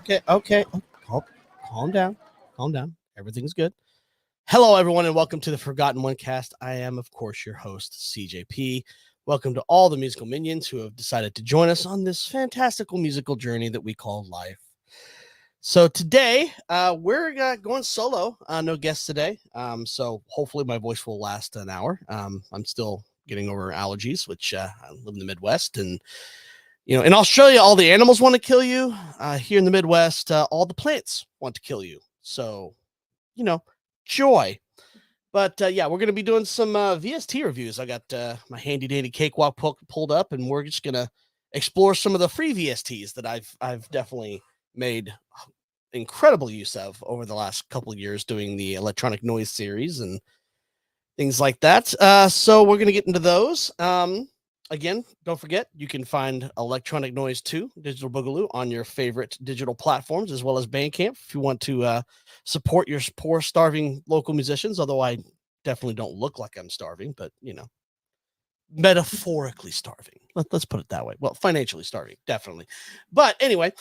Okay. Calm down. Everything's good. Hello, everyone, and welcome to the Forgotten OneCast. I am, of course, your host, CJP. Welcome to all the musical minions who have decided to join us on this fantastical musical journey that we call life. So today, we're going solo. No guests today. So hopefully my voice will last an hour. I'm still getting over allergies, which I live in the Midwest, and in Australia, all the animals want to kill you. Here in the Midwest, all the plants want to kill you. So, joy. But yeah, we're going to be doing some VST reviews. I got my handy dandy cakewalk pulled up, and we're just going to explore some of the free VSTs that I've definitely made incredible use of over the last couple of years doing the electronic noise series and things like that. So we're going to get into those. Again, don't forget, you can find Electronic Noise 2, Digital Boogaloo, on your favorite digital platforms, as well as Bandcamp, if you want to support your poor, starving local musicians, although I definitely don't look like I'm starving, but, metaphorically starving. Let's put it that way. Well, financially starving, definitely. But anyway,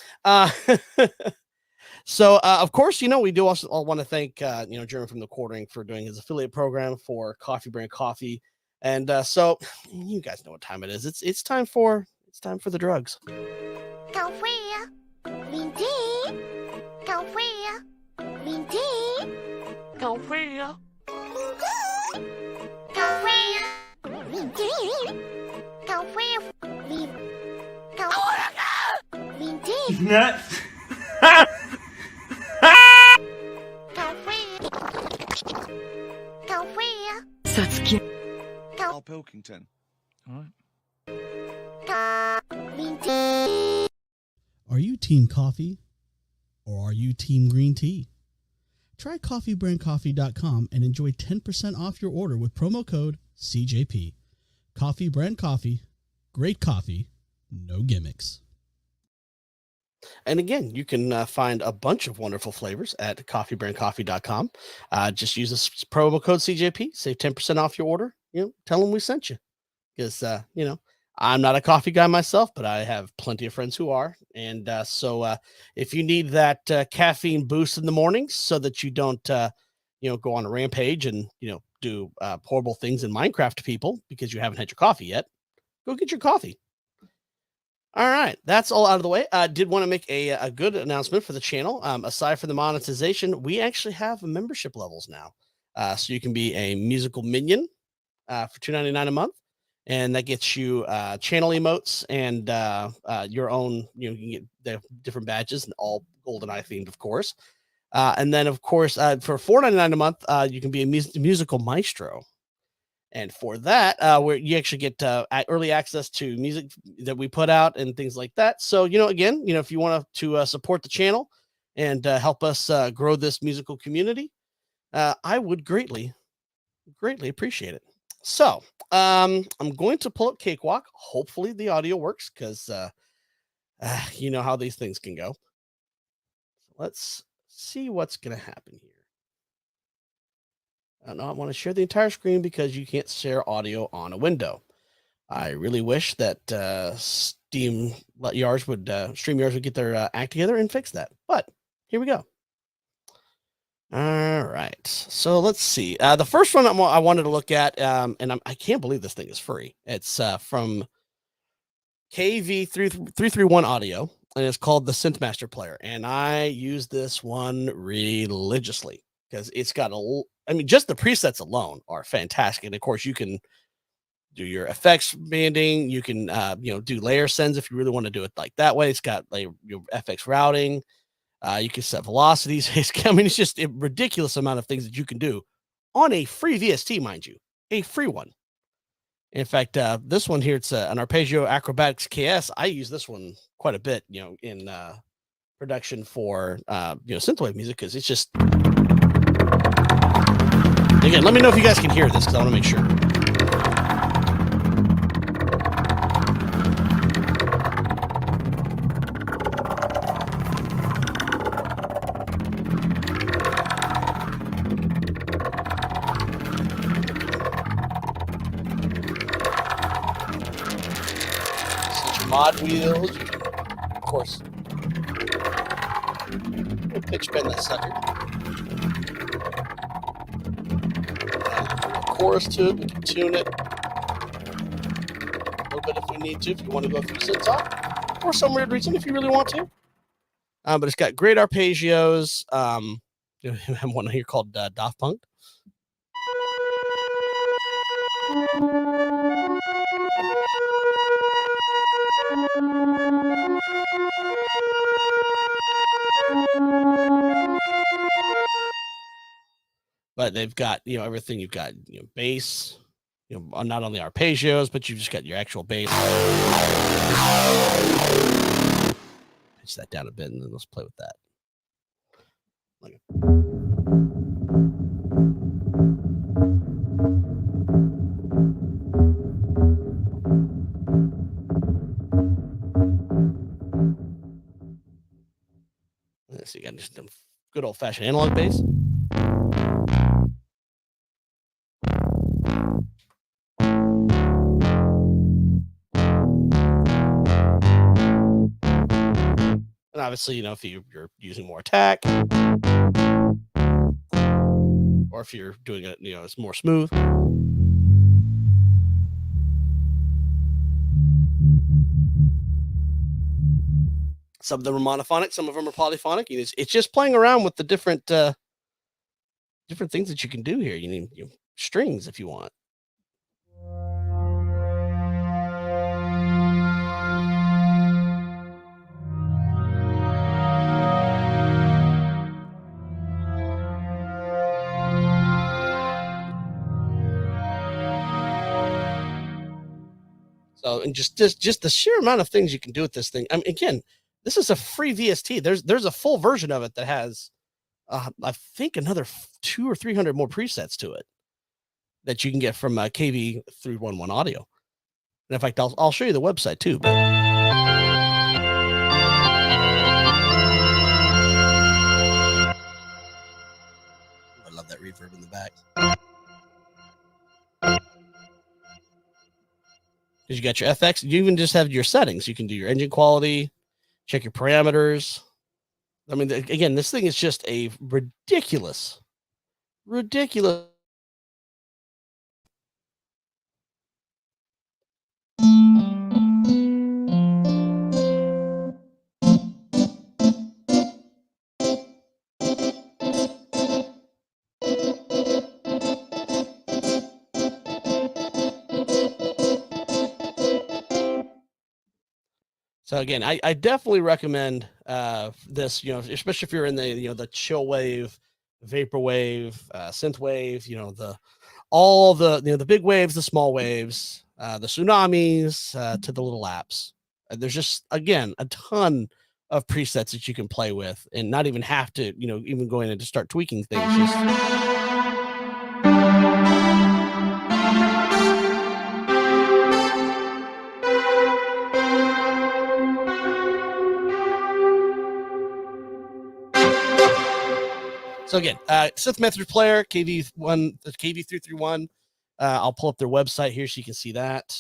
so, of course, we do also want to thank, Jeremy from the Quartering for doing his affiliate program for Coffee Brand Coffee. And so you guys know what time it is. It's time for the drugs. Coffee, green tea. Coffee, green tea. Coffee. Coffee, green tea. Coffee, green tea. Nuts. Coffee. Satsuki. Al Pilkington. All Green tea. Are you team coffee or are you team green tea? Try coffeebrandcoffee.com and enjoy 10% off your order with promo code CJP. Coffee Brand Coffee, great coffee, no gimmicks. And again, you can find a bunch of wonderful flavors at coffeebrandcoffee.com. Just use this promo code CJP, save 10% off your order. Tell them we sent you, because I'm not a coffee guy myself, but I have plenty of friends who are. And so if you need that caffeine boost in the mornings so that you don't go on a rampage and do horrible things in Minecraft to people because you haven't had your coffee yet, go get your coffee. All right, that's all out of the way. I did want to make a good announcement for the channel. Aside from the monetization, we actually have membership levels now. So you can be a musical minion for $2.99 a month, and that gets you channel emotes and your own. You can get the different badges, and all GoldenEye themed, of course. And then, of course, for $4.99 a month, you can be a musical maestro. And for that, where you actually get early access to music that we put out and things like that. So, again, if you want to support the channel and help us grow this musical community, I would greatly appreciate it. So, I'm going to pull up Cakewalk. Hopefully the audio works, because you know how these things can go. Let's see what's going to happen here. I don't want to share the entire screen because you can't share audio on a window. I really wish that StreamYards would get their act together and fix that. But here we go. All right. So let's see. The first one I wanted to look at, and I can't believe this thing is free. It's from KV331 Audio, and it's called the Synthmaster player. And I use this one religiously because it's got just the presets alone are fantastic. And of course, you can do your effects banding. You can, do layer sends if you really want to do it like that way. It's got your FX routing. You can set velocities. It's just a ridiculous amount of things that you can do on a free VST, mind you, a free one. In fact, this one here, it's an Arpeggio Acrobatics KS. I use this one quite a bit, in production for, synthwave music, because it's just... Again, let me know if you guys can hear this, because I want to make sure. Mod wheels, of course. pitch bend that sucker. Chorus to it, we can tune it a little bit if we need to, if you want to go through synth top, for some weird reason, if you really want to. But it's got great arpeggios. You have one here called Daft Punk. But they've got, everything. You've got, bass, not only arpeggios, but you've just got your actual bass. Pitch that down a bit, and then let's play with that. Okay. So you got just a good old-fashioned analog bass. And obviously, if you're using more attack, or if you're doing it, it's more smooth. Some of them are monophonic, some of them are polyphonic. It's just playing around with the different things that you can do here. You need strings if you want. So, and just the sheer amount of things you can do with this thing. I mean, again, this is a free VST. There's a full version of it that has, I think, another 200 or 300 more presets to it that you can get from KV311 Audio. And in fact, I'll show you the website too. But I love that reverb in the back. Because you got your FX, you even just have your settings. You can do your engine quality, check your parameters. I mean, again, this thing is just a ridiculous. So again, I definitely recommend this, especially if you're in the chill wave, vapor wave, synth wave, all the big waves, the small waves, the tsunamis, to the little apps. There's just, again, a ton of presets that you can play with and not even have to, even go in and just start tweaking things. So again, Synthmaster player, KV331. I'll pull up their website here so you can see that.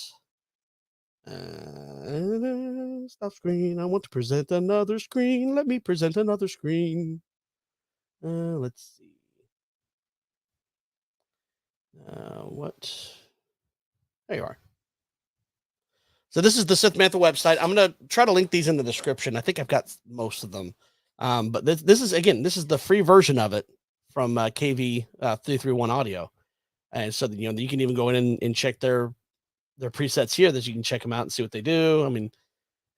Stop screen. I want to present another screen. Let me present another screen. Let's see. What? There you are. So this is the Synthmaster website. I'm going to try to link these in the description. I think I've got most of them. But this is the free version of it from KV331 Audio. And so, you can even go in and check their presets here, that you can check them out and see what they do. I mean,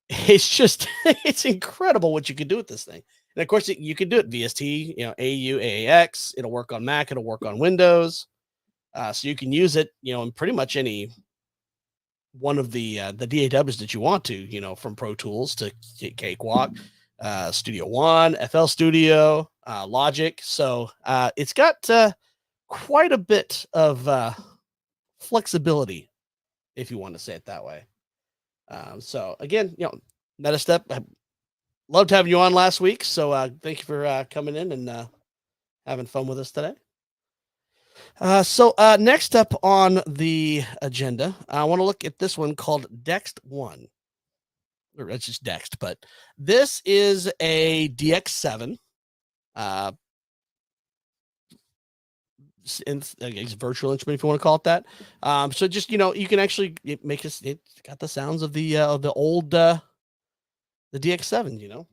it's just, it's incredible what you can do with this thing. And of course, you can do it VST, AU, AAX. It'll work on Mac. It'll work on Windows. So you can use it, in pretty much any one of the DAWs that you want to, from Pro Tools to Cakewalk, Studio One, FL Studio, Logic. So it's got quite a bit of flexibility, if you want to say it that way. So again, Metastep, I loved having you on last week. So thank you for coming in and having fun with us today. So next up on the agenda, I want to look at this one called Dext 1. Or it's just Dext, but this is a DX7. It's virtual instrument if you want to call it that. So just you can actually make it. It's got the sounds of the old the DX7.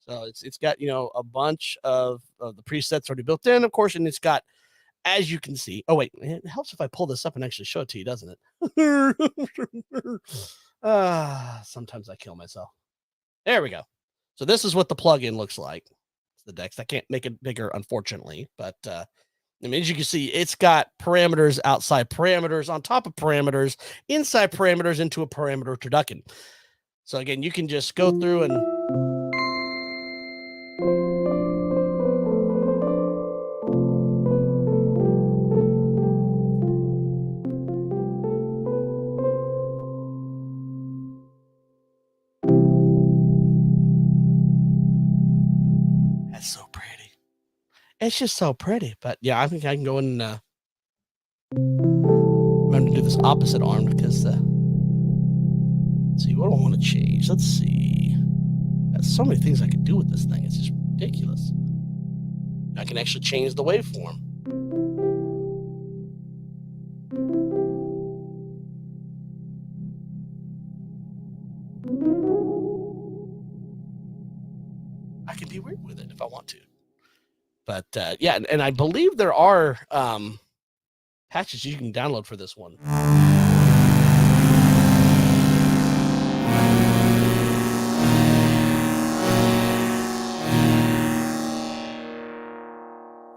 So it's got a bunch of the presets already built in, of course, and it's got, as you can see. Oh wait, it helps if I pull this up and actually show it to you, doesn't it? Sometimes I kill myself. There we go. So this is what the plugin looks like. It's the Dex. I can't make it bigger, unfortunately, but I mean, as you can see, it's got parameters, outside parameters, on top of parameters, inside parameters, into a parameter turducken. So again, you can just go through and that's so pretty. It's just so pretty. But yeah, I think I can go in. I'm going to do this opposite arm because let's see, what do I want to change? Let's see. There's so many things I could do with this thing. It's just ridiculous. I can actually change the waveform. I can be weird with it if I want to. But yeah, and I believe there are patches you can download for this one.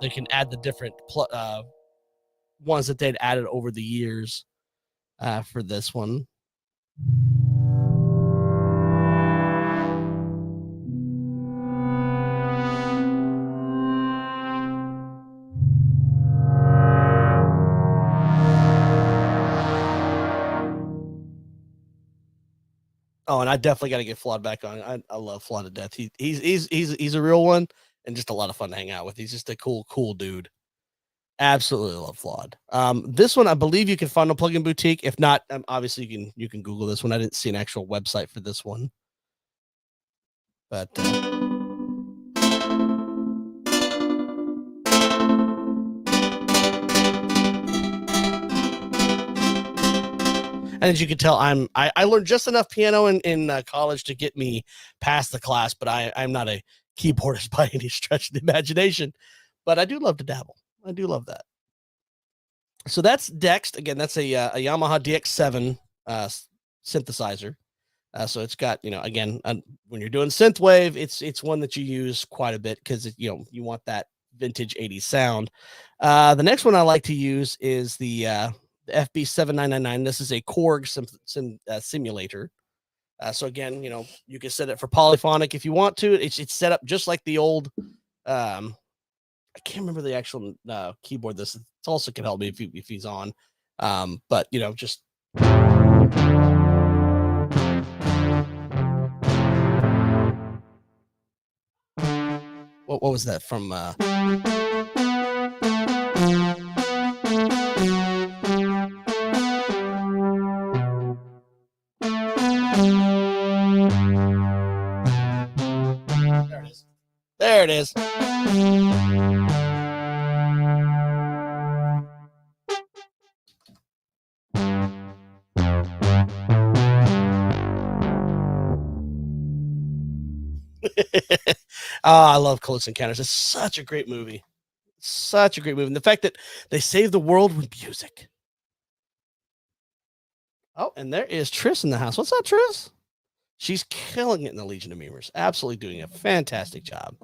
They can add the different ones that they'd added over the years for this one. Oh, and I definitely got to get Flawed back on. I love Flawed to death. He's a real one and just a lot of fun to hang out with. He's just a cool dude. Absolutely love Flawed. This one I believe you can find on Plugin Boutique. If not, obviously you can Google this one. I didn't see an actual website for this one, but. And as you can tell, I learned just enough piano in college to get me past the class, but I'm not a keyboardist by any stretch of the imagination. But I do love to dabble. I do love that. So that's Dext. Again, that's a Yamaha DX7 synthesizer. So it's got, again, when you're doing synthwave, it's one that you use quite a bit because you want that vintage 80s sound. The next one I like to use is the FB7999. This is a Korg simulator. So again, you can set it for polyphonic if you want to. It's set up just like the old. I can't remember the actual keyboard. This also can help me if he's on. But just. What was that from? There it is. I love Close Encounters. It's such a great movie. Such a great movie. And the fact that they saved the world with music. Oh, and there is Triss in the house. What's up, Triss? She's killing it in the Legion of Memers. Absolutely doing a fantastic job.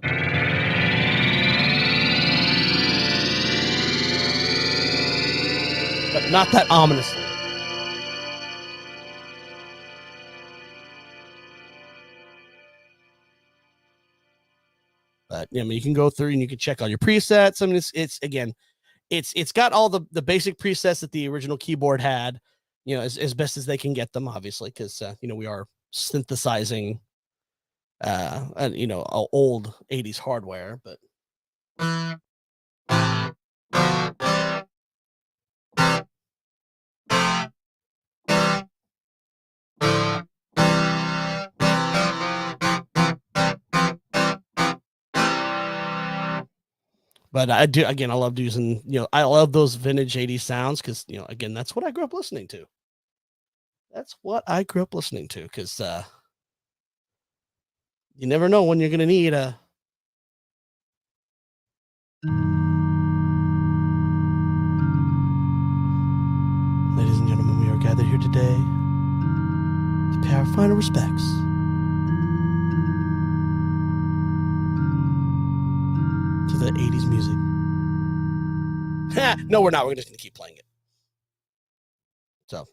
But not that ominously. But I mean, you can go through and you can check all your presets. I mean, it's got all the basic presets that the original keyboard had, as best as they can get them, obviously, because we are synthesizing old 80s hardware. But But I do, again, I love using, I love those vintage 80s sounds because, again, that's what I grew up listening to. That's what I grew up listening to because you never know when you're going to need a. Ladies and gentlemen, we are gathered here today to pay our final respects to the 80s music. No, we're not. We're just going to keep playing it. So,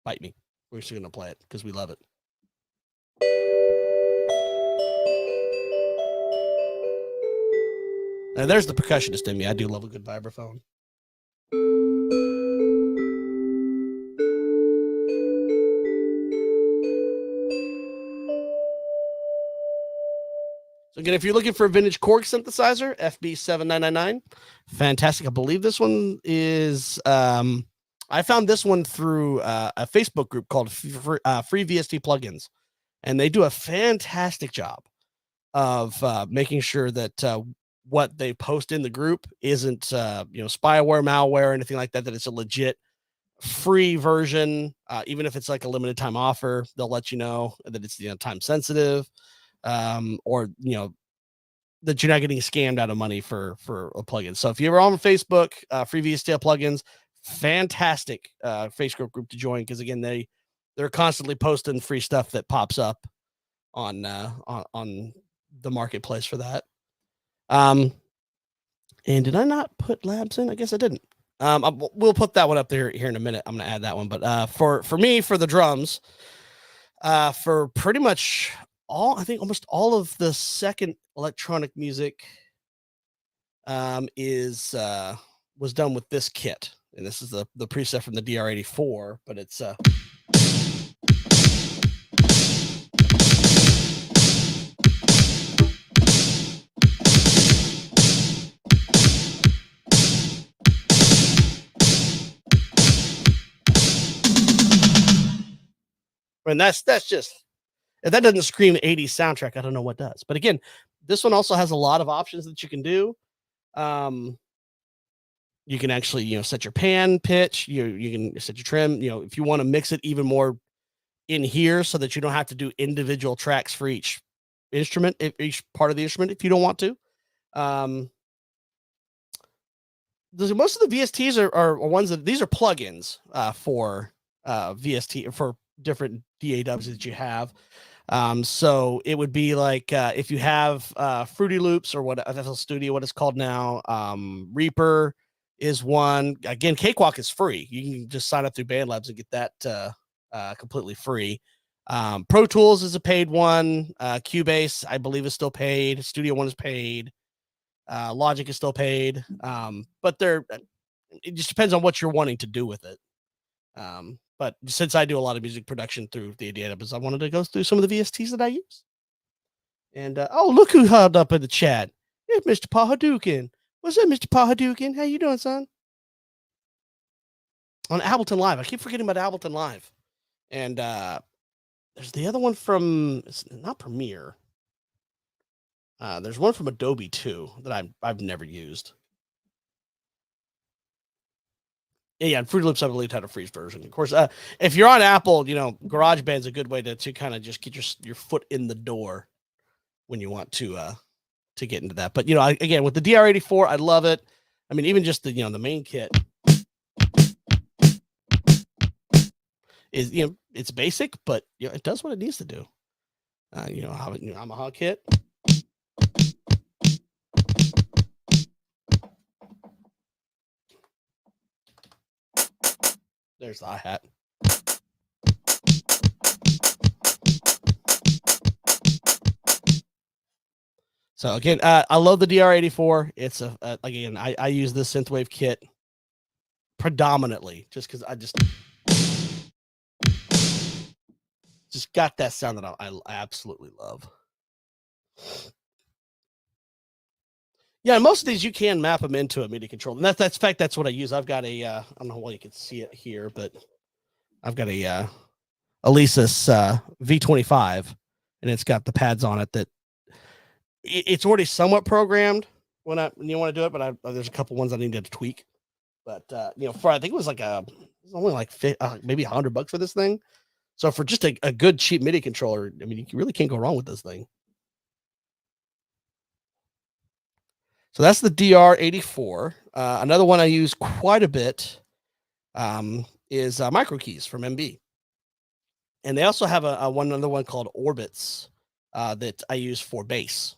bite me. We're just going to play it because we love it. Now, there's the percussionist in me. I do love a good vibraphone. So again, if you're looking for a vintage Korg synthesizer, FB7999, fantastic. I believe this one is, I found this one through a Facebook group called Free VST Plugins, and they do a fantastic job of making sure that what they post in the group isn't, spyware, malware, or anything like that, that it's a legit free version. Even if it's like a limited time offer, they'll let you know that it's time sensitive. Or that you're not getting scammed out of money for a plugin. So if you're on Facebook, Free VST Plugins, fantastic Facebook group to join because again they're constantly posting free stuff that pops up on the marketplace for that. And did I not put Labs in? I guess I didn't. We'll put that one up there here in a minute. I'm gonna add that one. But for me, for the drums, for pretty much I think almost all of the second electronic music was done with this kit. And this is the preset from the DR84, but it's and that's just, if that doesn't scream 80s soundtrack, I don't know what does. But again, this one also has a lot of options that you can do. You can actually, set your pan pitch. You can set your trim. If you want to mix it even more in here, so that you don't have to do individual tracks for each instrument, each part of the instrument, if you don't want to. Most of the VSTs are ones that these are plugins for VST for different DAWs that you have. So it would be like if you have Fruity Loops or what FL Studio, what it's called now, Reaper is one. Again, Cakewalk is free. You can just sign up through BandLabs and get that completely free. Pro Tools is a paid one. Cubase, I believe, is still paid. Studio One is paid. Logic is still paid. But it just depends on what you're wanting to do with it. But since I do a lot of music production through the database, I wanted to go through some of the VSTs that I use. And look who held up in the chat. It's Mr. Paul Hadouken. What's up, Mr. Paul Hadouken? How you doing, son? On Ableton Live. I keep forgetting about Ableton Live. And there's the other one from, it's not Premiere. There's one from Adobe too that I've never used. Yeah, and Fruity Loops, I believe, had a free version. Of course, if you're on Apple, GarageBand's a good way to kind of just get your foot in the door when you want to get into that. But again, with the DR84, I love it. I mean, even just the the main kit is it's basic, but it does what it needs to do. Yamaha kit. There's the hi-hat. So again, I love the DR84. It's again, I use this synthwave kit predominantly just because I just got that sound that I absolutely love. Yeah, most of these you can map them into a MIDI controller, and that's in fact that's what I use. I've got a I don't know why you can see it here, but I've got a Alesis V25, and it's got the pads on it that it's already somewhat programmed when you want to do it, but there's a couple ones I needed to tweak. But for I think it was only like maybe $100 for this thing. So for just a good cheap MIDI controller, I mean, you really can't go wrong with this thing. So that's the DR84. Another one I use quite a bit is Micro Keys from MB. And they also have another one called Orbits that I use for bass.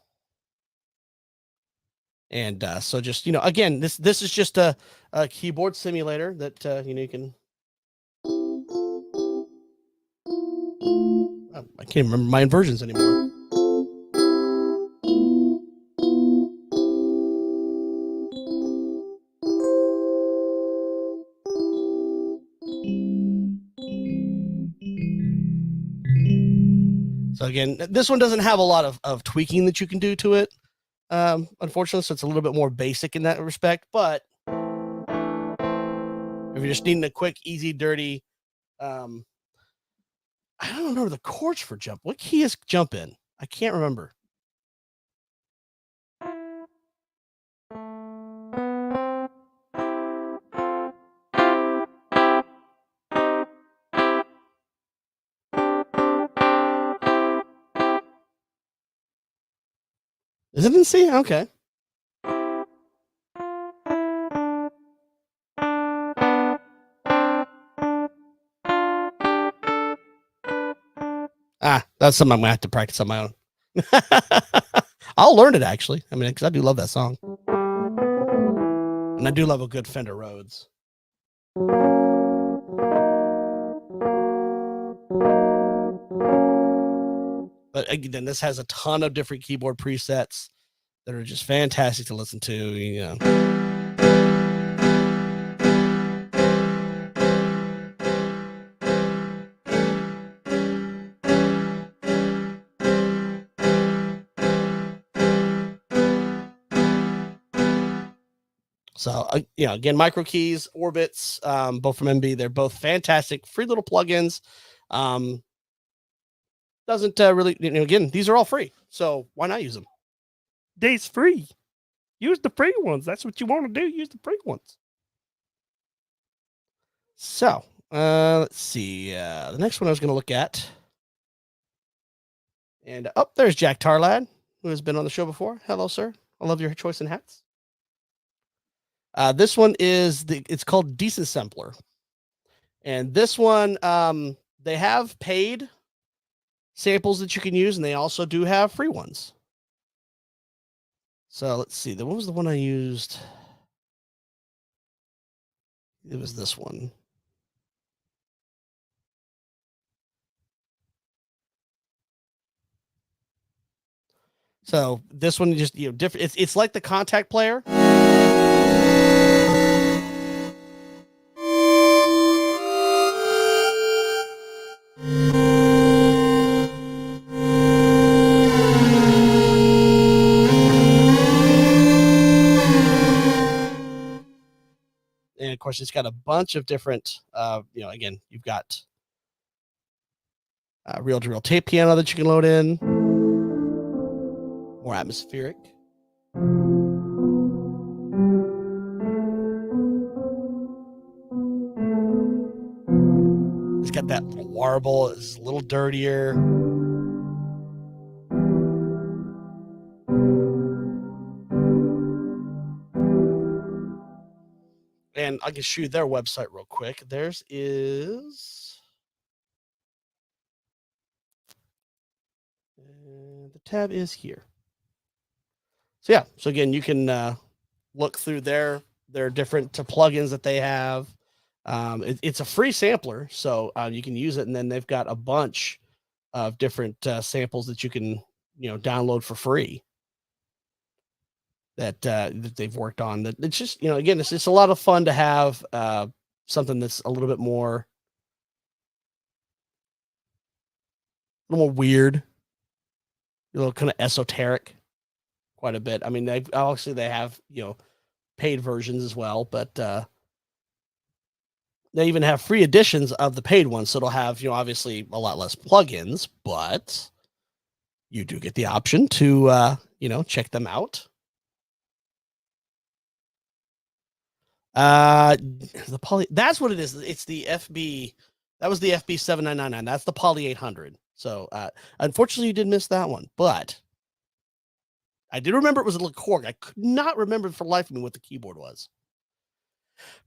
And so just, again, this is just a keyboard simulator that, you can. I can't remember my inversions anymore. So again, this one doesn't have a lot of tweaking that you can do to it, unfortunately. So it's a little bit more basic in that respect. But if you're just needing a quick, easy, dirty, I don't know the chords for jump. What key is jump in? I can't remember. Is it in C? Okay. That's something I'm gonna have to practice on my own. I'll learn it actually. I mean, because I do love that song, and I do love a good Fender Rhodes. But again, this has a ton of different keyboard presets that are just fantastic to listen to. So, again, Micro Keys, Orbits, both from MB. They're both fantastic, free little plugins. Doesn't really, again, these are all free. So why not use them? They's free. Use the free ones. That's what you want to do. Use the free ones. So, let's see. The next one I was going to look at. And there's Jack Tarlad, who has been on the show before. Hello, sir. I love your choice in hats. This one it's called Decent Sampler. And this one, they have paid samples that you can use, and they also do have free ones. So let's see. What was the one I used? It was this one. So this one just different. It's like the Contact player. And of course, it's got a bunch of different, again, you've got reel-to-reel tape piano that you can load in, more atmospheric. It's got that little warble. It's a little dirtier. And I can show you their website real quick. Theirs is, and the tab is here. So yeah, so again, you can look through their different plugins that they have. It's a free sampler, so you can use it, and then they've got a bunch of different samples that you can download for free that they've worked on. That it's just again, it's just a lot of fun to have something that's a little more weird, a little kind of esoteric. quite a bit. I mean, they obviously they have paid versions as well, but they even have free editions of the paid ones, so it'll have obviously a lot less plugins, but you do get the option to check them out. The poly, that's what it is. It's the FB. That was the FB 7999. That's the Poly 800. So unfortunately you did miss that one, but I did remember it was a Korg. I could not remember for the life of me what the keyboard was.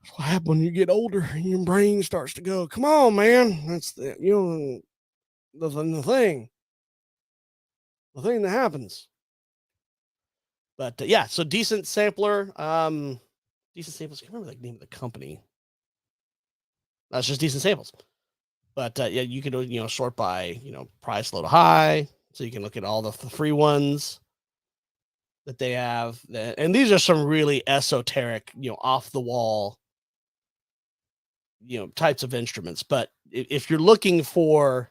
That's what happens when you get older and your brain starts to go, come on, man. That's the the thing. The thing that happens. But yeah, so decent sampler. Decent samples. I can't remember the name of the company. That's just decent samples. But yeah, you can sort by price low to high, so you can look at all the free ones that they have. And these are some really esoteric, off the wall, types of instruments. But if you're looking for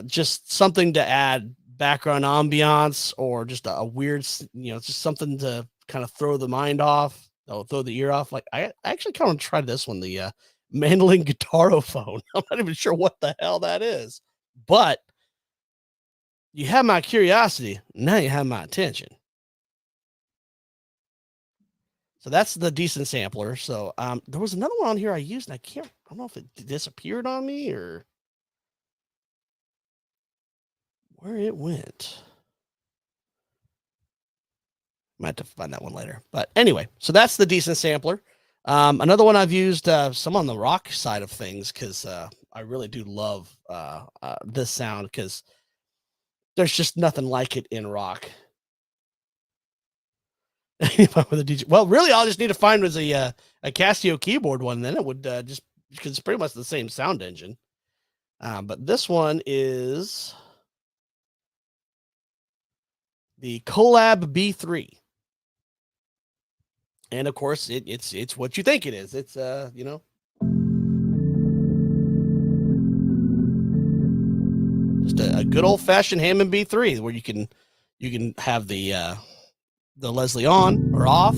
just something to add background ambiance or just a weird, just something to kind of throw the mind off, throw the ear off. Like I actually kind of tried this one, the mandolin guitarophone. I'm not even sure what the hell that is, but you have my curiosity. Now you have my attention. So that's the decent sampler. So there was another one on here I used, and I don't know if it disappeared on me or where it went. Might have to find that one later. But anyway, so that's the decent sampler. Another one I've used some on the rock side of things because I really do love this sound because there's just nothing like it in rock. Well, really, all I just need to find was a Casio keyboard one. Then it would just because it's pretty much the same sound engine. But this one is the Collab B3. And of course, it's what you think it is. It's just a good old fashioned Hammond B3 where you can have the Leslie on or off.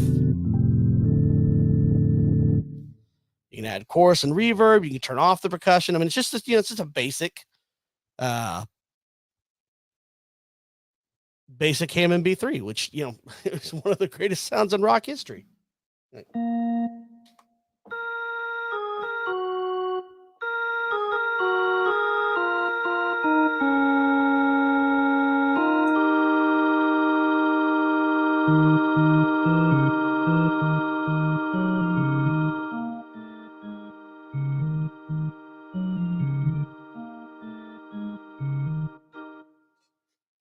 You can add chorus and reverb. You can turn off the percussion. I mean, it's just it's just a basic Hammond B3, which is one of the greatest sounds in rock history.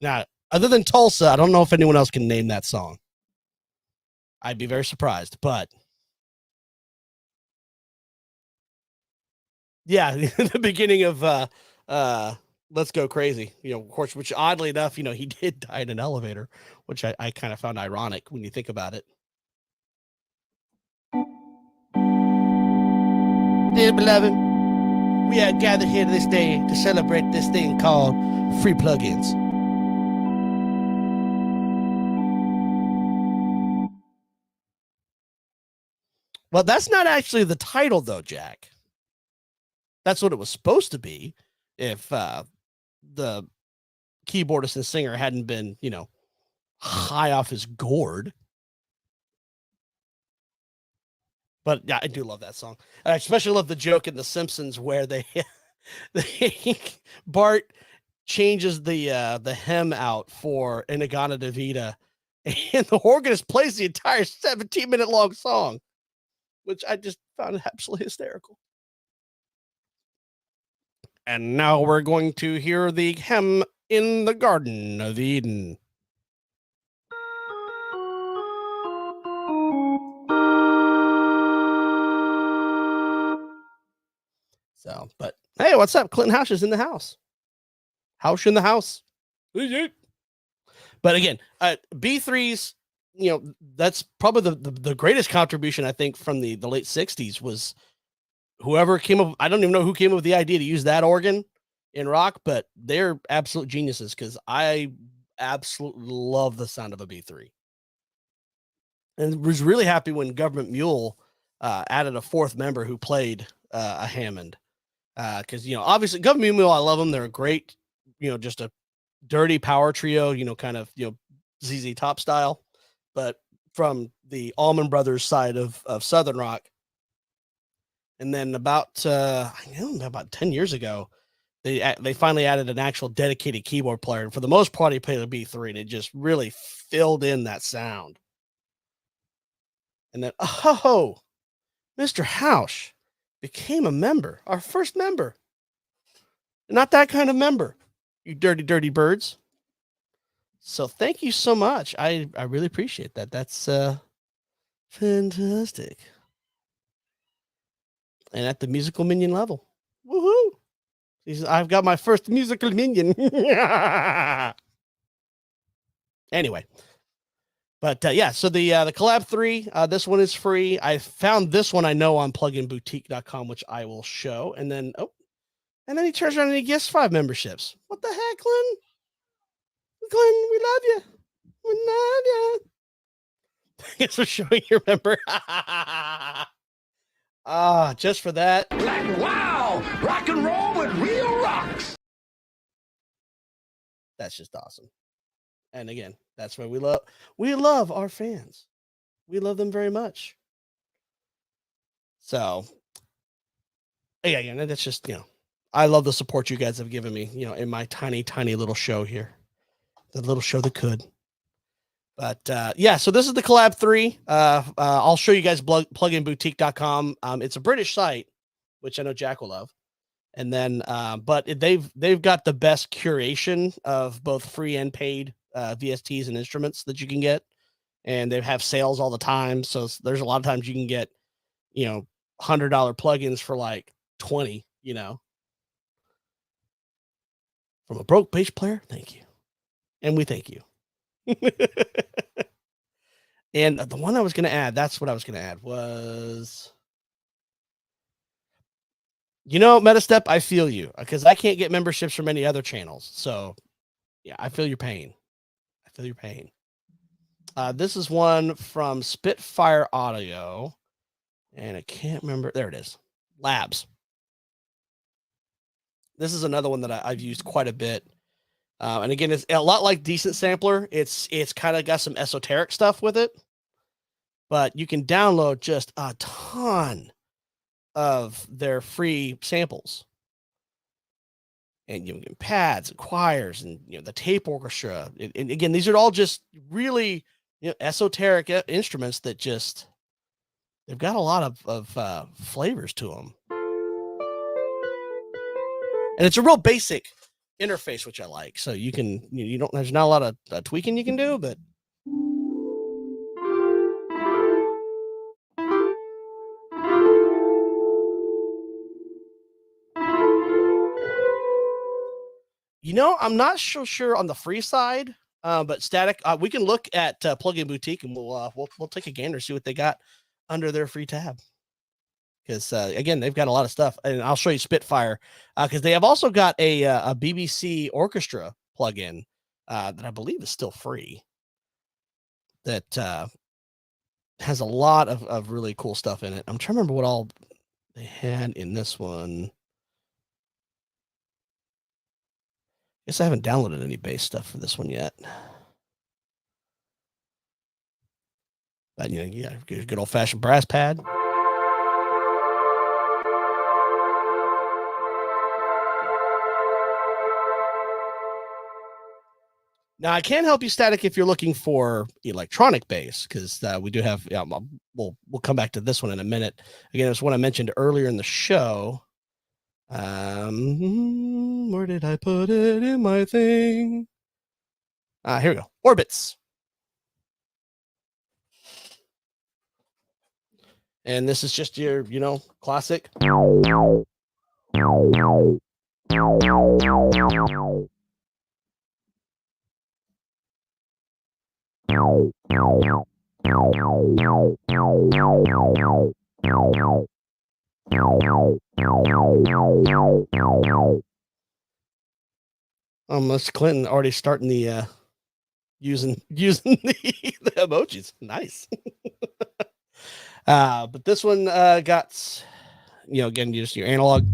Now, other than Tulsa, I don't know if anyone else can name that song. I'd be very surprised, but yeah, the beginning of Let's Go Crazy, of course, which oddly enough, he did die in an elevator, which I kind of found ironic when you think about it. Dear beloved, we are gathered here this day to celebrate this thing called free plugins. Well, that's not actually the title, though, Jack. That's what it was supposed to be if the keyboardist and singer hadn't been, high off his gourd. But yeah, I do love that song. I especially love the joke in The Simpsons where Bart changes the hem out for Inagana Davida, and the organist plays the entire 17-minute long song, which I just found absolutely hysterical. And now we're going to hear the hem in the Garden of Eden. So, but hey, what's up? Clinton House is in the house. House in the house. But again, B3s, that's probably the greatest contribution, I think, from the late 60s was whoever came up. I don't even know who came up with the idea to use that organ in rock, but they're absolute geniuses because I absolutely love the sound of a B3. And was really happy when Government Mule added a fourth member who played a Hammond. Because, obviously Government Mule, I love them. They're a great, just a dirty power trio, kind of, ZZ Top style. But from the Allman Brothers side of Southern Rock, and then about 10 years ago, they finally added an actual dedicated keyboard player. And for the most part, he played a B3, and it just really filled in that sound. And then, Mr. Hausch became a member, our first member. Not that kind of member, you dirty, dirty birds. So thank you so much. I really appreciate that. That's fantastic. And at the musical minion level. Woohoo! He says, I've got my first musical minion. Anyway. But so the Collab 3, this one is free. I found this one, I know, on pluginboutique.com, which I will show. And then, he turns around and he gets 5 memberships. What the heck, Glenn? Glenn, we love you. We love you. Thanks for showing your member. Just for that. Like, wow, rock and roll with real rocks. That's just awesome. And again, that's why we love our fans. We love them very much. So, yeah, that's just, I love the support you guys have given me, in my tiny, tiny little show here. The little show that could. But, so this is the Collab 3. I'll show you guys pluginboutique.com. It's a British site, which I know Jack will love. And then, but they've got the best curation of both free and paid VSTs and instruments that you can get, and they have sales all the time. So there's a lot of times you can get, $100 plugins for like 20, from a broke bass player. Thank you. And we thank you. And the one I was going to add, that's what I was going to add was, Metastep, I feel you, because I can't get memberships from any other channels. So yeah, I feel your pain. This is one from Spitfire Audio, and I can't remember. There it is. Labs. This is another one that I've used quite a bit. And again, it's a lot like Decent Sampler. It's kind of got some esoteric stuff with it, but you can download just a ton of their free samples. And you get pads and choirs and the tape orchestra. And again, these are all just really esoteric instruments that just they've got a lot of flavors to them. And it's a real basic interface, which I like. So you can there's not a lot of tweaking you can do, but I'm not so sure on the free side, but Static, we can look at Plugin Boutique, and we'll take a gander, see what they got under their free tab. Because again, they've got a lot of stuff, and I'll show you Spitfire, because they have also got a BBC Orchestra plugin that I believe is still free. That has a lot of really cool stuff in it. I'm trying to remember what all they had in this one. Guess I haven't downloaded any bass stuff for this one yet. But yeah, good old fashioned brass pad. Now I can help you, Static, if you're looking for electronic bass, because we do have. We'll come back to this one in a minute. Again, it's one I mentioned earlier in the show. Where did I put it in my thing? Here we go. Orbits. And this is just your, classic. Miss Clinton already starting the using the emojis. Nice. But this one got, again, just your analog.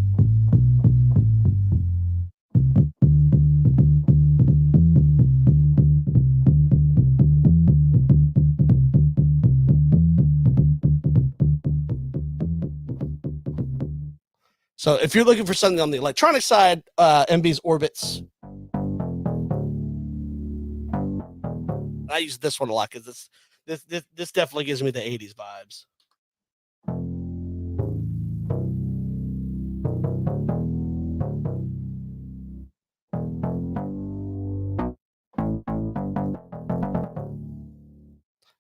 So if you're looking for something on the electronic side, MB's Orbits. I use this one a lot because this definitely gives me the 80s vibes.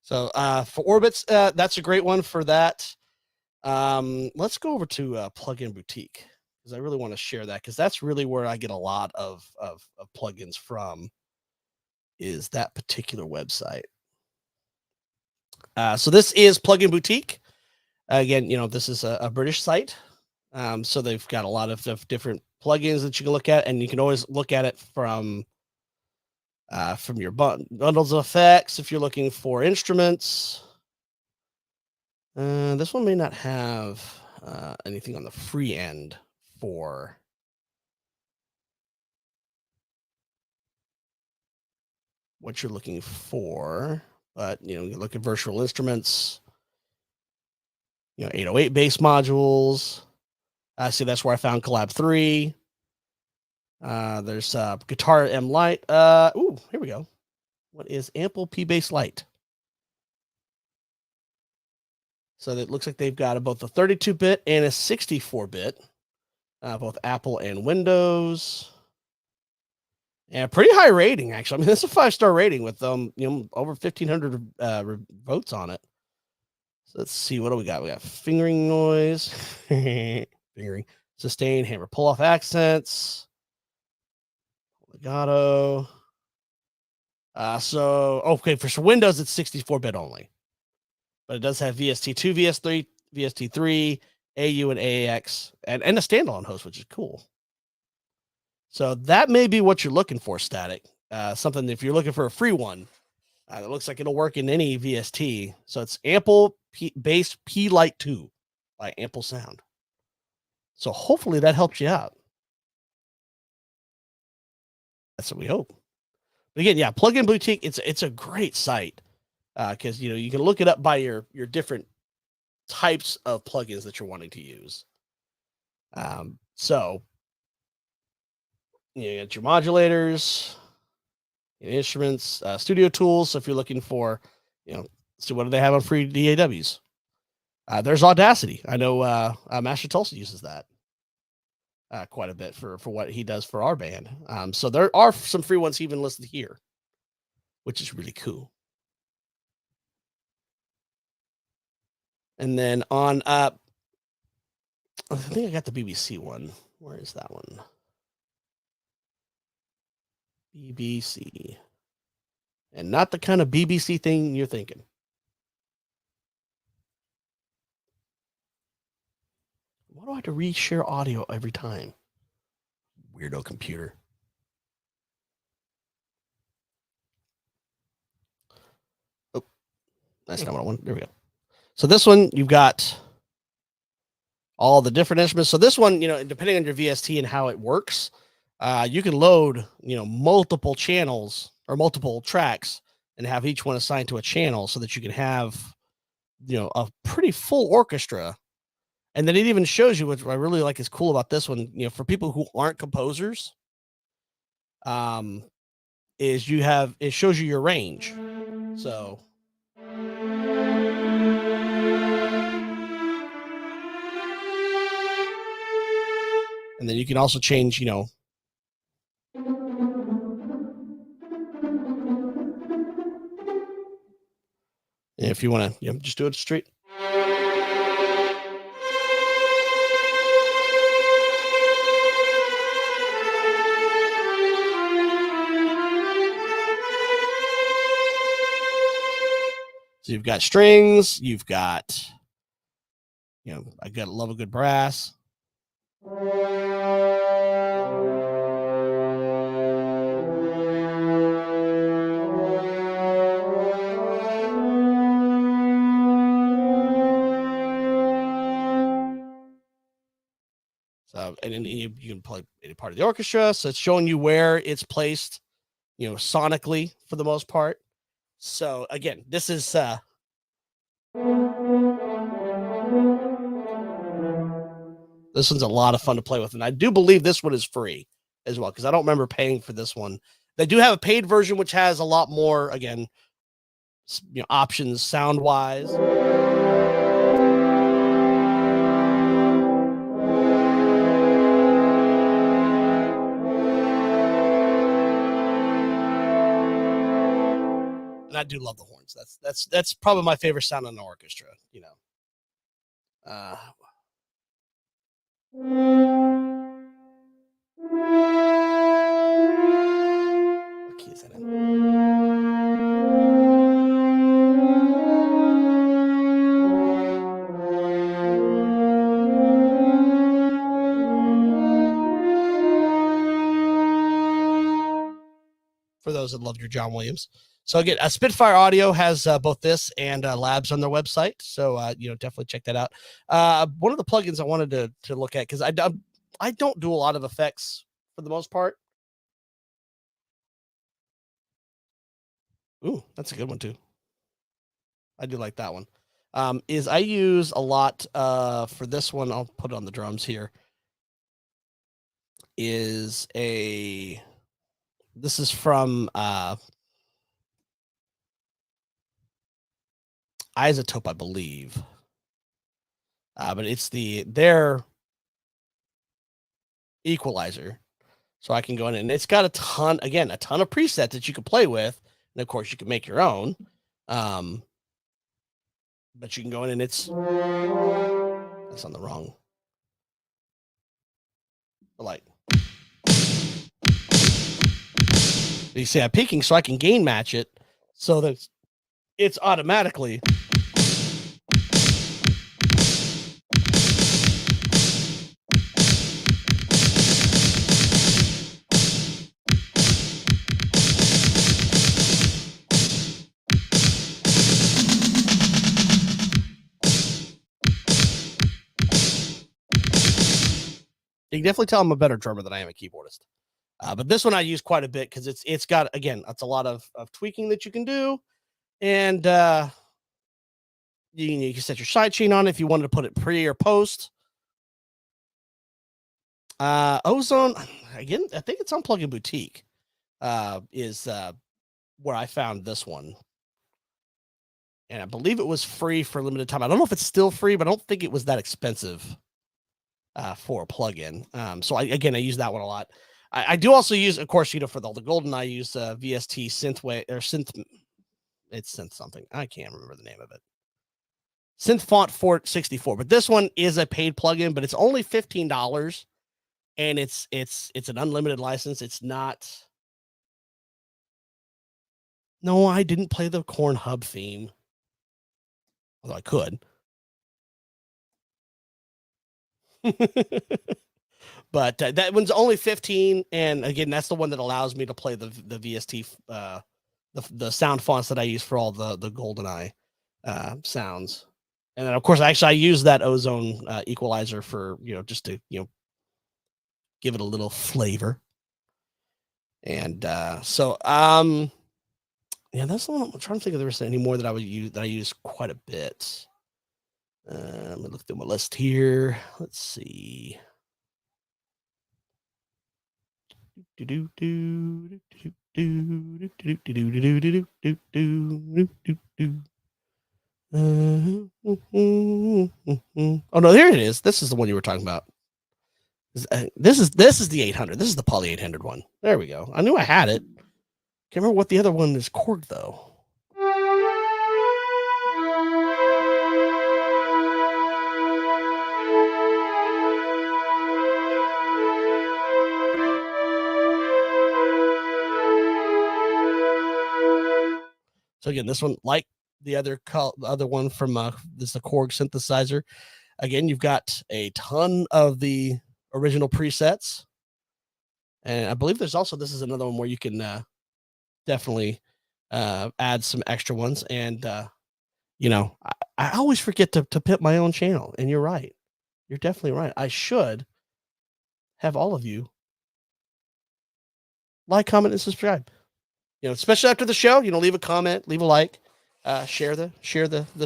So for Orbits, that's a great one for that. Let's go over to Plugin Boutique because I really want to share that because that's really where I get a lot of plugins from, is that particular website. So this is Plugin Boutique. Again, this is a British site. So they've got a lot of different plugins that you can look at, and you can always look at it from your bundles of effects if you're looking for instruments. This one may not have anything on the free end for what you're looking for, but you look at virtual instruments, 808 bass modules. See, that's where I found Collab 3. There's Guitar M Lite. Ooh, here we go. What is Ample P Bass Lite? So it looks like they've got both a 32-bit and a 64-bit, both Apple and Windows. And pretty high rating, actually. I mean, that's a 5-star rating with over 1,500 votes on it. So let's see, what do we got? We got fingering noise, fingering, sustain, hammer pull-off accents, legato. For Windows, it's 64-bit only. But it does have VST2, VS3, VST3, AU, and AAX, and a standalone host, which is cool. So that may be what you're looking for, Static. Something, if you're looking for a free one, it looks like it'll work in any VST. So it's Ample Bass P Lite 2 by Ample Sound. So hopefully that helps you out. That's what we hope. But again, yeah, Plugin Boutique, it's a great site. Because you can look it up by your different types of plugins that you're wanting to use. So you got your modulators, your instruments, studio tools. So if you're looking for, so what do they have on free DAWs? There's Audacity. I know Master Tulsa uses that quite a bit for what he does for our band. So there are some free ones even listed here, which is really cool. And then on I think I got the BBC one. Where is that one? BBC. And not the kind of BBC thing you're thinking. Why do I have to reshare audio every time? Weirdo computer. Oh, that's not what I want. There we go. So this one, you've got all the different instruments. So this one, depending on your VST and how it works, you can load, multiple channels or multiple tracks and have each one assigned to a channel so that you can have, a pretty full orchestra. And then it even shows you, what I really like is cool about this one, for people who aren't composers, is it shows you your range. So and then you can also change, if you want to, just do it straight. So you've got strings, you've got, I love a good brass. and then you can play any part of the orchestra. So it's showing you where it's placed, sonically for the most part. So again, this is this one's a lot of fun to play with, and I do believe this one is free as well because I don't remember paying for this one. They do have a paid version which has a lot more, again, options sound wise. And I do love the horns. That's probably my favorite sound in an orchestra. What key is that in? For those that loved your John Williams. So again, Spitfire Audio has both this and Labs on their website. So definitely check that out. One of the plugins I wanted to look at, because I don't do a lot of effects for the most part. Ooh, that's a good one too. I do like that one. Is I use a lot for this one. I'll put it on the drums here. This is from Isotope, I believe. But it's their Equalizer. So I can go in and it's got a ton of presets that you can play with. And of course you can make your own. But you can go in and that's on the wrong. Like, you see I'm peaking so I can gain match it so that it's automatically. You can definitely tell I'm a better drummer than I am a keyboardist. But this one I use quite a bit because it's got, again, it's a lot of tweaking that you can do. And you can set your sidechain on if you wanted to put it pre or post. Ozone, again, I think it's on Plugin Boutique, is where I found this one. And I believe it was free for a limited time. I don't know if it's still free, but I don't think it was that expensive for a plugin. So I use that one a lot. I do also use, of course, for the golden, I use VST it's synth something. I can't remember the name of it. Synth Font 464. But this one is a paid plugin, but it's only $15. And it's an unlimited license. It's not. No, I didn't play the Korn Hub theme. Although I could. But that one's only 15, and again, that's the one that allows me to play the VST, the sound fonts that I use for all the GoldenEye sounds. And then, of course, I use that Ozone equalizer for just to give it a little flavor. And that's the one I'm trying to think if there's any more that I use quite a bit. Let me look through my list here. Let's see. Oh no, there it is. This is the one you were talking about. This is the 800. This is the Poly 800 one. There we go. I knew I had it. Can't remember what the other one is. Korg though. So again, this one, like the other one from this is the Korg synthesizer. Again, you've got a ton of the original presets, and I believe this is another one where you can definitely add some extra ones. And I always forget to pimp my own channel, and you're right. You're definitely right. I should have all of you like, comment, and subscribe. Especially after the show, leave a comment, leave a like, share the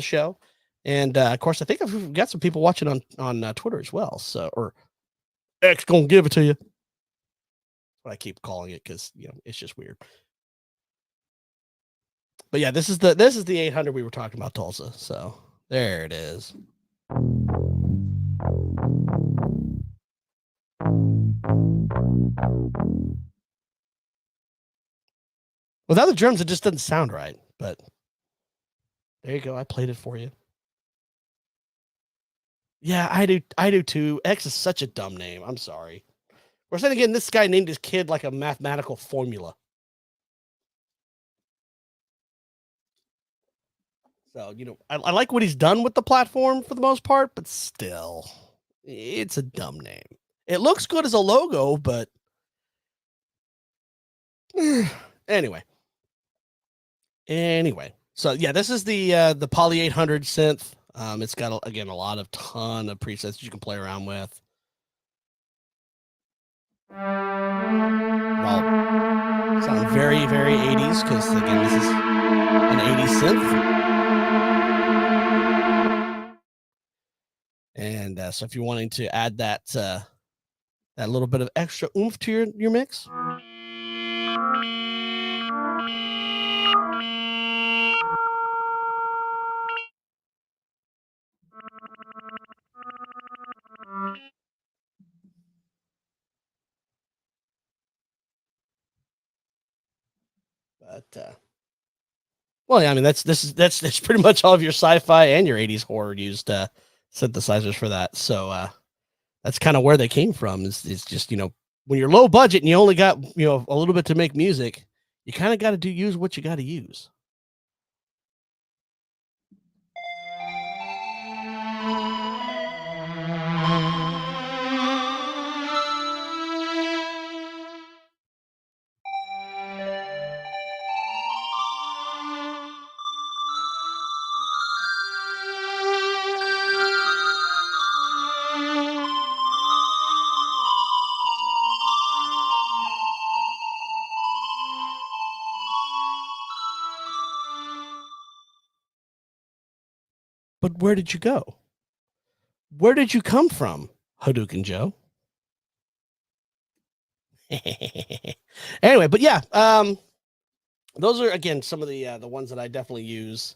show. And of course, I think I've got some people watching on Twitter as well. So, or X gonna give it to you. What I keep calling it because it's just weird. But yeah, this is the 800 we were talking about, Tulsa. So there it is. Without the drums, it just doesn't sound right. But there you go. I played it for you. Yeah, I do too. X is such a dumb name. I'm sorry. We're saying again, this guy named his kid like a mathematical formula. So, I like what he's done with the platform for the most part, but still, it's a dumb name. It looks good as a logo, but anyway. So yeah, this is the Poly 800 synth. It's got again a ton of presets you can play around with. Well, sound very, very 80s because again, this is an 80s synth. And so if you're wanting to add that little bit of extra oomph to your mix, but well, yeah, I mean that's pretty much all of your sci-fi and your 80s horror used synthesizers for that. So that's kind of where they came from. Is just when you're low budget and you only got a little bit to make music, you kind of got to use what you got to use. But where did you go? Where did you come from, Hadouken Joe? Anyway, but yeah, those are again some of the ones that I definitely use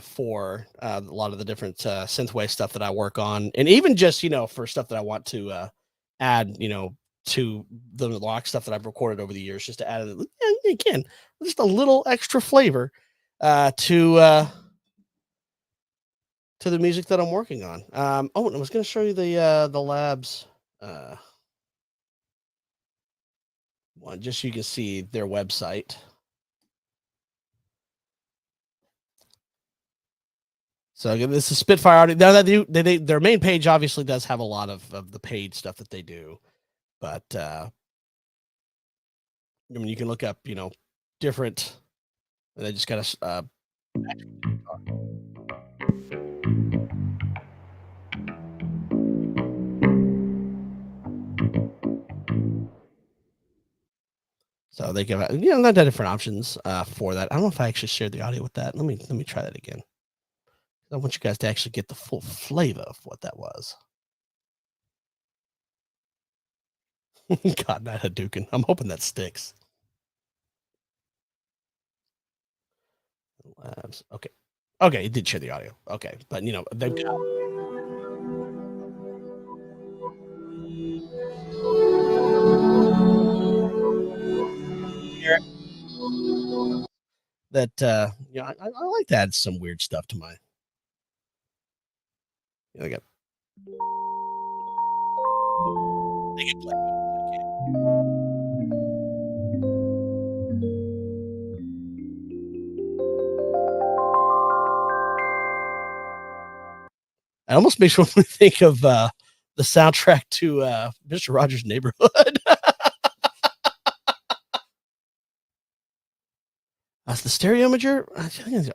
for a lot of the different synthwave stuff that I work on, and even just for stuff that I want to add to the lock stuff that I've recorded over the years, just to add again just a little extra flavor to the music that I'm working on. Oh, and I was going to show you the Labs one, just so you can see their website. So again, this is Spitfire Audio. Now that their main page obviously does have a lot of the paid stuff that they do, but I mean you can look up different. And they just got a so they give out not that different options for that. I don't know if I actually shared the audio with that. Let me try that again. I want you guys to actually get the full flavor of what that was. God, not Hadouken. I'm hoping that sticks. Labs. Okay. Okay, it did share the audio. Okay, but they've got that I like to add some weird stuff to my I got they can play it almost makes me think of the soundtrack to Mr. Rogers' Neighborhood. That's the stereo imager.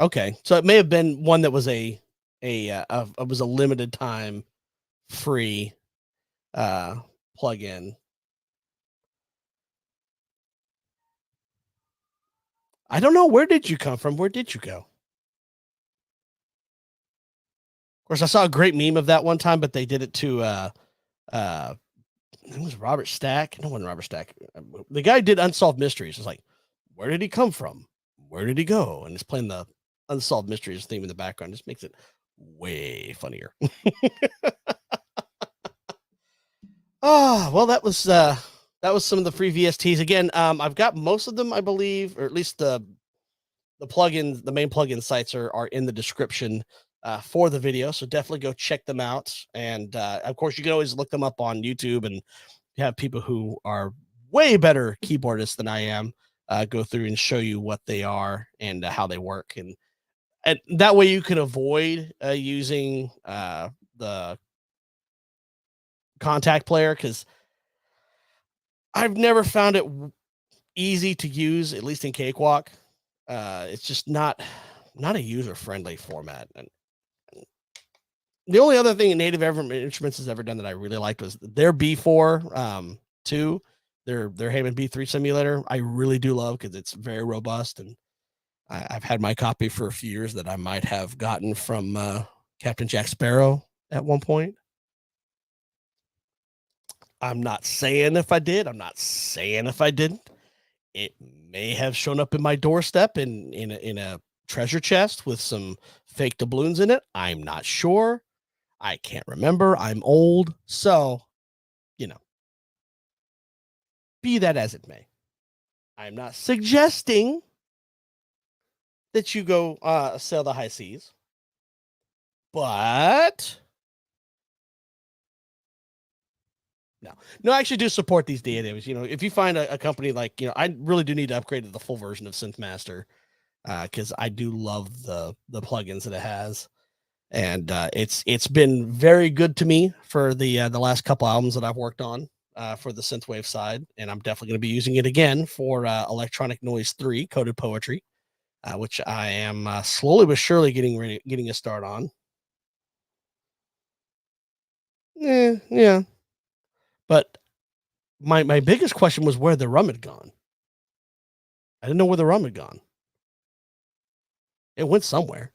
Okay, so it may have been one that was it was a limited time free plugin. I don't know. Where did you come from? Where did you go? Of course, I saw a great meme of that one time, but they did it to it was Robert Stack. No, it wasn't Robert Stack. The guy did Unsolved Mysteries. It's like, where did he come from? Where did he go? And it's playing the Unsolved Mysteries theme in the background. Just makes it way funnier. Oh, well, that was some of the free VSTs. Again, I've got most of them, I believe, or at least the plugins, the main plugin sites are in the description for the video. So definitely go check them out. And of course, you can always look them up on YouTube, and you have people who are way better keyboardists than I am go through and show you what they are and how they work. And that way you can avoid using the contact player, because I've never found it easy to use, at least in Cakewalk. It's just not a user-friendly format. And the only other thing Native Instruments has ever done that I really liked was their B4 2, their Hammond B3 simulator. I really do love, because it's very robust, and I've had my copy for a few years that I might have gotten from Captain Jack Sparrow at one point. I'm not saying if I did. I'm not saying if I didn't. It may have shown up in my doorstep in a treasure chest with some fake doubloons in it. I'm not sure. I can't remember. I'm old. So, be that as it may. I'm not suggesting that you go sail the high seas. But no, I actually do support these DAWs. If you find a company like, I really do need to upgrade to the full version of Synthmaster, because I do love the plugins that it has, and it's been very good to me for the last couple albums that I've worked on for the synthwave side, and I'm definitely going to be using it again for Electronic Noise 3 Coded Poetry, which I am slowly but surely getting a start on. Yeah. But my biggest question was where the rum had gone. I didn't know where the rum had gone. It went somewhere.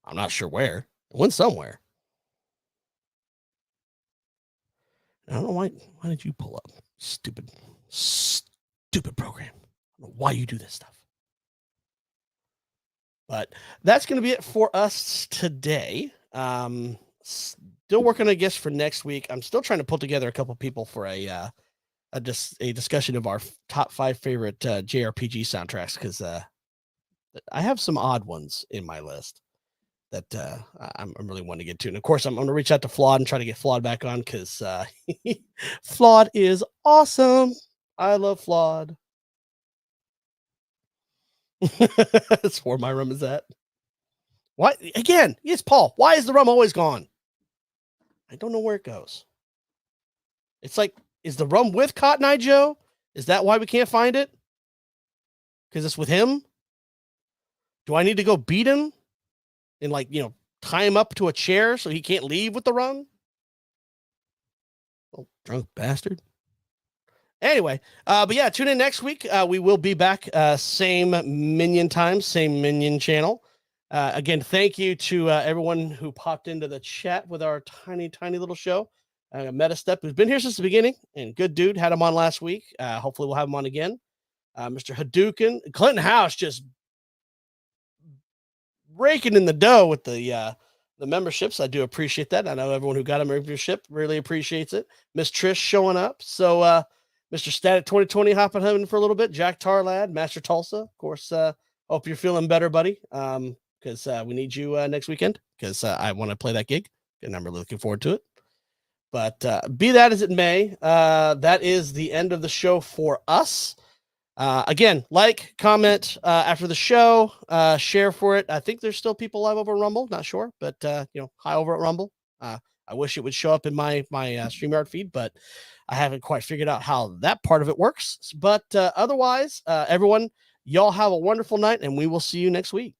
I'm not sure where. It went somewhere. I don't know why. Why did you pull up? Stupid program. I don't know why you do this stuff. But that's going to be it for us today. Still working on guests for next week. I'm still trying to pull together a couple people for a discussion of our top 5 favorite JRPG soundtracks, because I have some odd ones in my list that I'm really wanting to get to. And of course, I'm going to reach out to Flawed and try to get Flawed back on, because Flawed is awesome. I love Flawed. That's where my rum is at. Why again? Yes, Paul. Why is the rum always gone? I don't know where it goes. It's like, is the rum with Cotton Eye Joe? Is that why we can't find it? Because it's with him? Do I need to go beat him and tie him up to a chair so he can't leave with the rum? Oh, drunk bastard. Anyway, but yeah, tune in next week. We will be back, same Minion time, same Minion channel. Again, thank you to everyone who popped into the chat with our tiny little show. Metastep, who's been here since the beginning, and good dude, had him on last week. Hopefully we'll have him on again. Mr. Hadouken, Clinton House, just raking in the dough with the memberships. I do appreciate that. I know everyone who got a membership really appreciates it. Miss Trish showing up. So Mr. Static 2020 hopping home for a little bit. Jack Tarlad, Master Tulsa, of course. Hope you're feeling better, buddy. Because we need you next weekend, because I want to play that gig, and I'm really looking forward to it. But be that as it may, that is the end of the show for us. Again, like, comment after the show, share for it. I think there's still people live over Rumble, not sure, but hi over at Rumble. I wish it would show up in my StreamYard feed, but I haven't quite figured out how that part of it works. But otherwise, everyone, y'all have a wonderful night, and we will see you next week.